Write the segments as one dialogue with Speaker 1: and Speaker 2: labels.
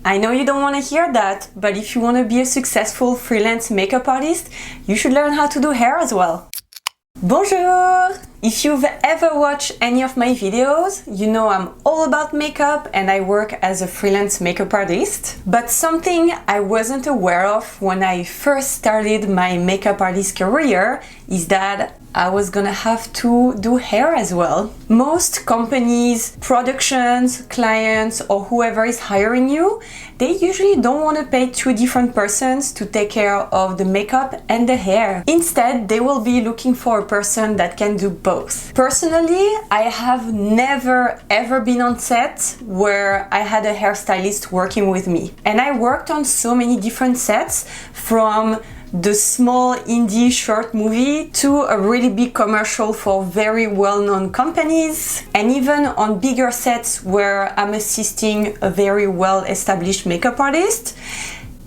Speaker 1: I know you don't want to hear that, but if you want to be a successful freelance makeup artist, you should learn how to do hair as well. Bonjour! If you've ever watched any of my videos, you know I'm all about makeup and I work as a freelance makeup artist. But something I wasn't aware of when I first started my makeup artist career is that I was gonna have to do hair as well. Most companies, productions, clients, or whoever is hiring you, they usually don't want to pay two different persons to take care of the makeup and the hair. Instead, they will be looking for a person that can do both. Personally, I have never ever been on set where I had a hairstylist working with me. And I worked on so many different sets, from the small indie short movie to a really big commercial for very well-known companies, and even on bigger sets where I'm assisting a very well-established makeup artist.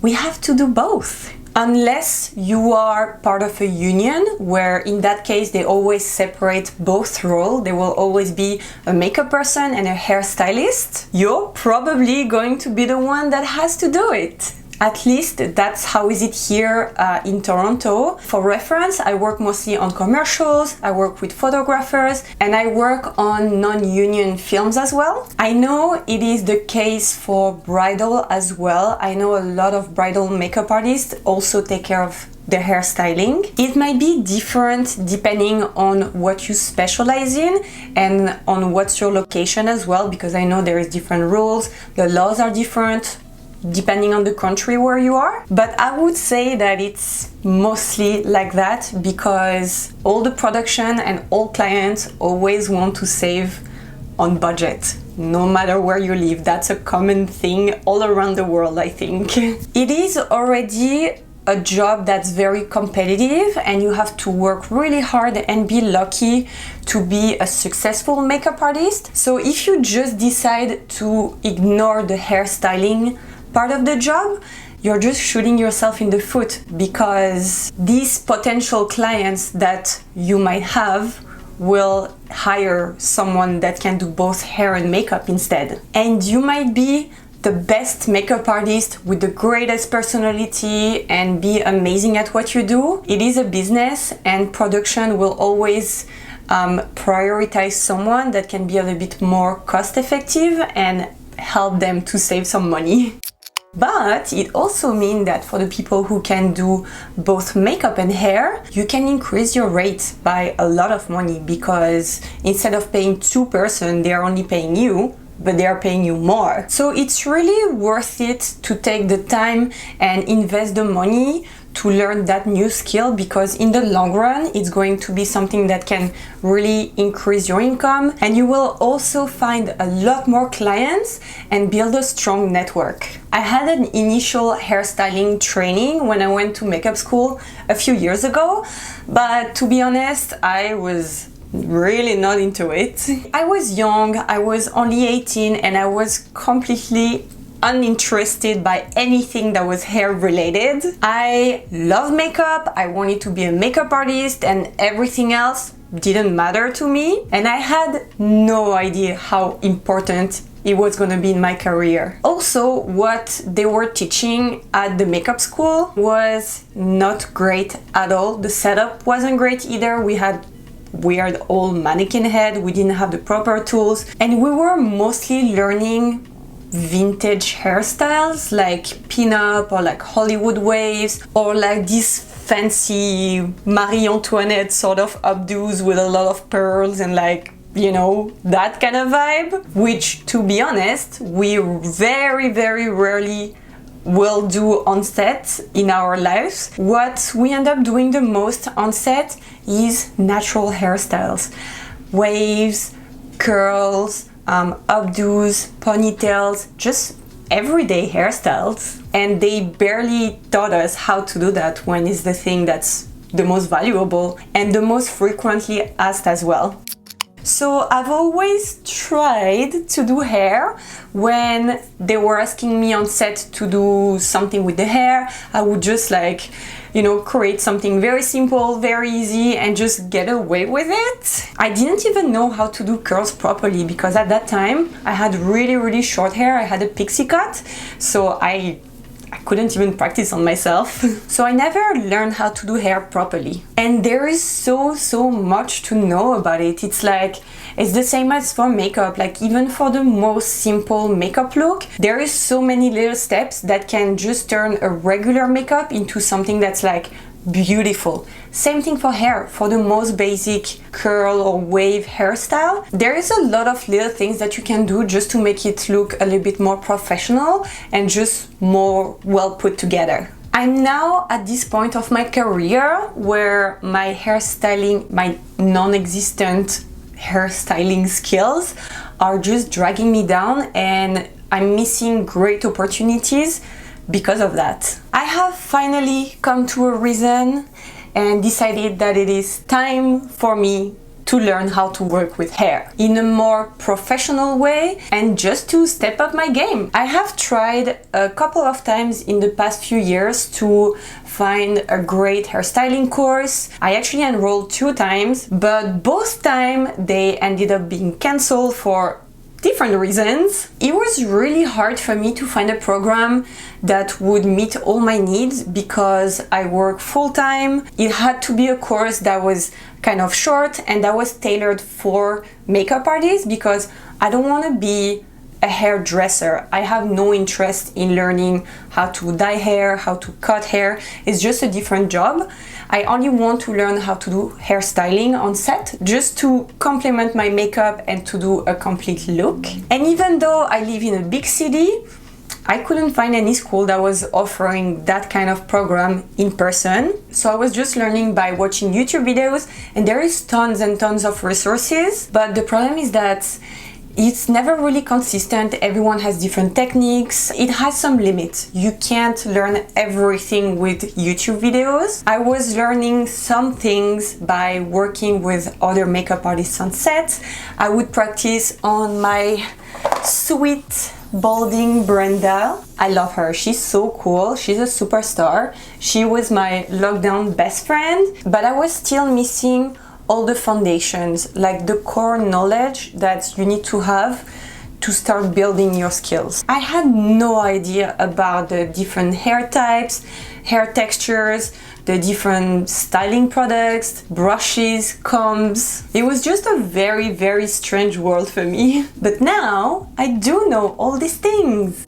Speaker 1: We have to do both. Unless you are part of a union, where in that case they always separate both roles. There will always be a makeup person and a hairstylist. You're probably going to be the one that has to do it. At least that's how is it here in Toronto. For reference, I work mostly on commercials, I work with photographers, and I work on non-union films as well. I know it is the case for bridal as well. I know a lot of bridal makeup artists also take care of the hairstyling. It might be different depending on what you specialize in and on what's your location as well, because I know there is different rules, the laws are different depending on the country where you are. But I would say that it's mostly like that because all the production and all clients always want to save on budget, no matter where you live. That's a common thing all around the world, I think. It is already a job that's very competitive and you have to work really hard and be lucky to be a successful makeup artist. So if you just decide to ignore the hairstyling part of the job, you're just shooting yourself in the foot, because these potential clients that you might have will hire someone that can do both hair and makeup instead. And you might be the best makeup artist with the greatest personality and be amazing at what you do. It is a business and production will always prioritize someone that can be a little bit more cost effective and help them to save some money. But it also means that for the people who can do both makeup and hair, you can increase your rate by a lot of money, because instead of paying two person, they are only paying you, but they are paying you more. So it's really worth it to take the time and invest the money to learn that new skill, because in the long run it's going to be something that can really increase your income, and you will also find a lot more clients and build a strong network. I had an initial hairstyling training when I went to makeup school a few years ago, but to be honest, I was really not into it. I was young, I was only 18, and I was completely uninterested by anything that was hair related. I love makeup, I wanted to be a makeup artist, and everything else didn't matter to me, and I had no idea how important it was going to be in my career. Also, what they were teaching at the makeup school was not great at all. The setup wasn't great either. We had weird old mannequin head, we didn't have the proper tools, and we were mostly learning vintage hairstyles like pin-up or like Hollywood waves, or like these fancy Marie Antoinette sort of updos with a lot of pearls and like, you know, that kind of vibe, which to be honest, we very, very rarely will do on set in our lives. What we end up doing the most on set is natural hairstyles, waves, curls, updos, ponytails, just everyday hairstyles. And they barely taught us how to do that, when it's the thing that's the most valuable and the most frequently asked as well. So I've always tried to do hair. When they were asking me on set to do something with the hair, I would just like, you know, create something very simple, very easy, and just get away with it. I didn't even know how to do curls properly because at that time I had really short hair. I had a pixie cut, so I couldn't even practice on myself. So I never learned how to do hair properly. And there is so much to know about it. It's like, it's the same as for makeup. Like even for the most simple makeup look, there is so many little steps that can just turn a regular makeup into something that's like beautiful. Same thing for hair. For the most basic curl or wave hairstyle, there is a lot of little things that you can do just to make it look a little bit more professional and just more well put together. I'm now at this point of my career where my hairstyling, my non-existent hairstyling skills are just dragging me down, and I'm missing great opportunities because of that. I have finally come to a reason and decided that it is time for me to learn how to work with hair in a more professional way and just to step up my game. I have tried a couple of times in the past few years to find a great hairstyling course. I actually enrolled 2 times, but both times they ended up being cancelled for different reasons. It was really hard for me to find a program that would meet all my needs because I work full-time. It had to be a course that was kind of short and that was tailored for makeup artists because I don't want to be a hairdresser. I have no interest in learning how to dye hair, how to cut hair. It's just a different job. I only want to learn how to do hairstyling on set just to complement my makeup and to do a complete look. And even though I live in a big city, I couldn't find any school that was offering that kind of program in person. So I was just learning by watching YouTube videos, and there is tons and tons of resources. But the problem is that it's never really consistent. Everyone has different techniques. It has some limits. You can't learn everything with YouTube videos. I was learning some things by working with other makeup artists on set. I would practice on my sweet balding Brenda. I love her. She's so cool. She's a superstar. She was my lockdown best friend, but I was still missing all the foundations, like the core knowledge that you need to have to start building your skills. I had no idea about the different hair types, hair textures, the different styling products, brushes, combs. It was just a very strange world for me. But now I do know all these things.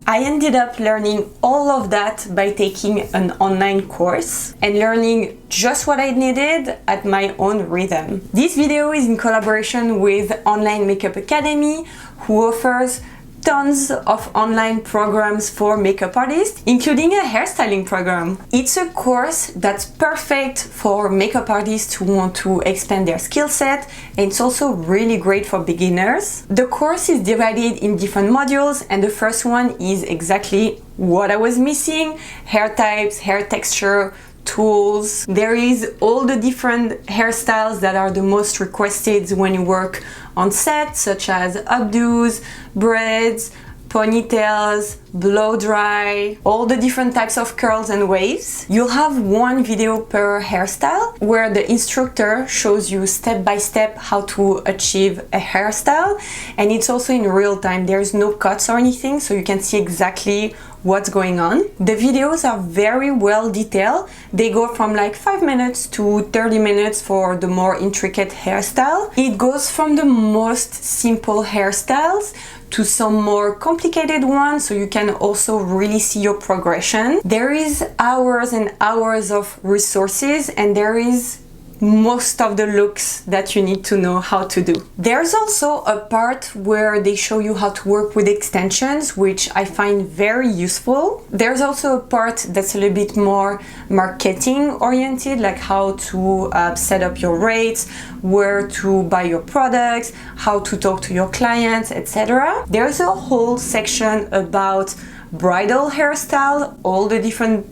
Speaker 1: I ended up learning all of that by taking an online course and learning just what I needed at my own rhythm. This video is in collaboration with Online Makeup Academy, who offers tons of online programs for makeup artists, including a hairstyling program. It's a course that's perfect for makeup artists who want to expand their skill set, and it's also really great for beginners. The course is divided in different modules, and the first one is exactly what I was missing: hair types, hair texture, tools. There is all the different hairstyles that are the most requested when you work on set, such as updos, braids, ponytails, blow dry, all the different types of curls and waves. You'll have one video per hairstyle where the instructor shows you step by step how to achieve a hairstyle, and it's also in real time. There's no cuts or anything, so you can see exactly what's going on. The videos are very well detailed. They go from like 5 minutes to 30 minutes for the more intricate hairstyle. It goes from the most simple hairstyles to some more complicated ones, so you can also really see your progression. There is hours and hours of resources, and there is most of the looks that you need to know how to do. There's also a part where they show you how to work with extensions, which I find very useful. There's also a part that's a little bit more marketing oriented, like how to set up your rates, where to buy your products, how to talk to your clients, etc. There's a whole section about bridal hairstyle, all the different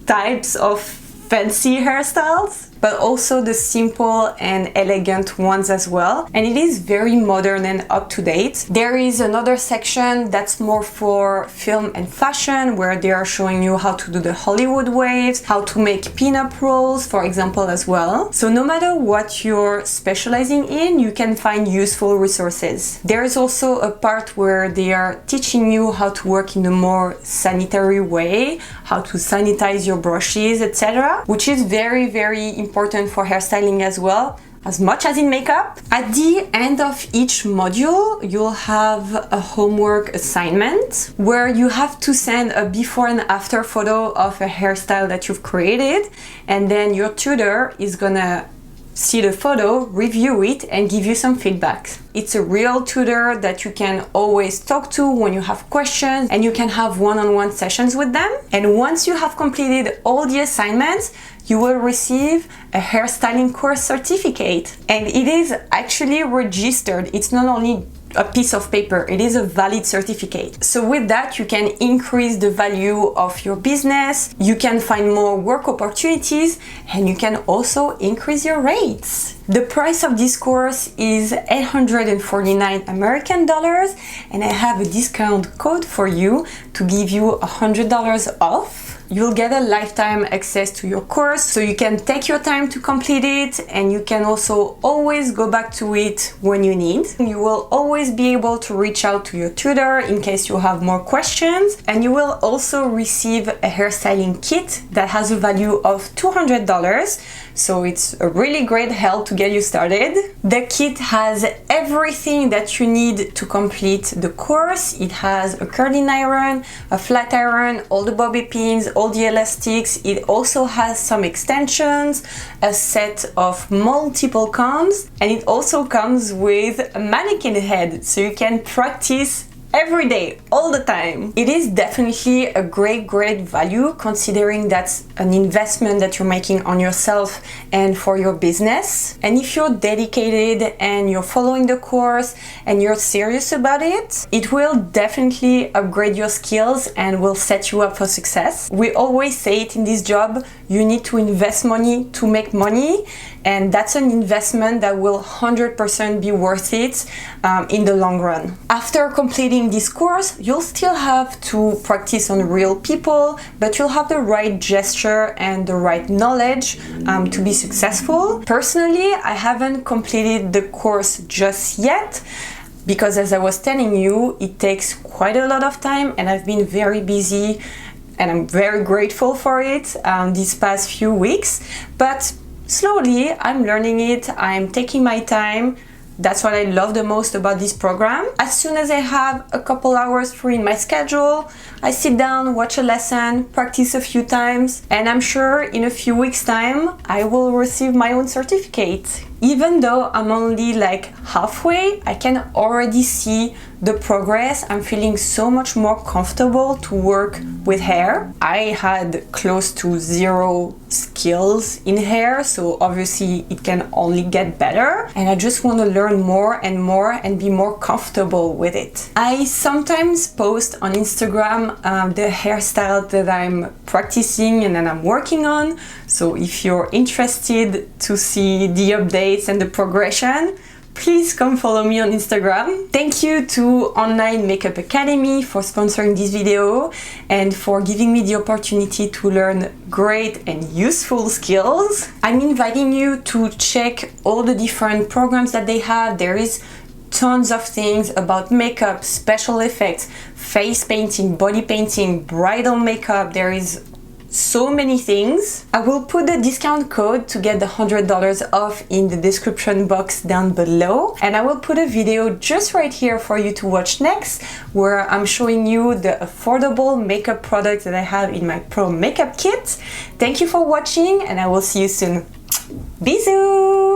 Speaker 1: types of fancy hairstyles. but also the simple and elegant ones as well. And it is very modern and up to date. There is another section that's more for film and fashion, where they are showing you how to do the Hollywood waves, how to make pin-up rolls, for example, as well. So no matter what you're specializing in, you can find useful resources. There is also a part where they are teaching you how to work in a more sanitary way, how to sanitize your brushes, etc., which is very, very important for hairstyling as well, as much as in makeup. At the end of each module, you'll have a homework assignment where you have to send a before and after photo of a hairstyle that you've created, and then your tutor is gonna see the photo, review it, and give you some feedback. It's a real tutor that you can always talk to when you have questions, and you can have one-on-one sessions with them. And once you have completed all the assignments, you will receive a hairstyling course certificate. And it is actually registered. It's not only a piece of paper, it is a valid certificate. So with that, you can increase the value of your business, you can find more work opportunities, and you can also increase your rates. The price of this course is 849 American dollars, and I have a discount code for you to give you $100 off. You'll get a lifetime access to your course, so you can take your time to complete it, and you can also always go back to it when you need. You will always be able to reach out to your tutor in case you have more questions, and you will also receive a hairstyling kit that has a value of $200. So it's a really great help to get you started. The kit has everything that you need to complete the course. It has a curling iron, a flat iron, all the bobby pins, all the elastics. It also has some extensions, a set of multiple combs, and it also comes with a mannequin head, so you can practice every day, all the time. It is definitely a great value, considering that's an investment that you're making on yourself and for your business. And if you're dedicated and you're following the course and you're serious about it, it will definitely upgrade your skills and will set you up for success. We always say it in this job, you need to invest money to make money, and that's an investment that will 100% be worth it in the long run. After completing this course, you'll still have to practice on real people, but you'll have the right gesture and the right knowledge to be successful. Personally, I haven't completed the course just yet, because as I was telling you, it takes quite a lot of time, and I've been very busy, and I'm very grateful for it these past few weeks. But slowly, I'm learning it, I'm taking my time. That's what I love the most about this program. As soon as I have a couple hours free in my schedule, I sit down, watch a lesson, practice a few times, and I'm sure in a few weeks' time, I will receive my own certificate. Even though I'm only like halfway, I can already see the progress. I'm feeling so much more comfortable to work with hair. I had close to zero skills in hair, so obviously it can only get better, and I just want to learn more and more and be more comfortable with it. I sometimes post on Instagram the hairstyle that I'm practicing and that I'm working on, so if you're interested to see the updates and the progression, please come follow me on Instagram. Thank you to Online Makeup Academy for sponsoring this video and for giving me the opportunity to learn great and useful skills. I'm inviting you to check all the different programs that they have. There is tons of things about makeup, special effects, face painting, body painting, bridal makeup. There is so many things. I will put the discount code to get the $100 off in the description box down below, and I will put a video just right here for you to watch next, where I'm showing you the affordable makeup products that I have in my Pro Makeup kit. Thank you for watching, and I will see you soon. Bisous!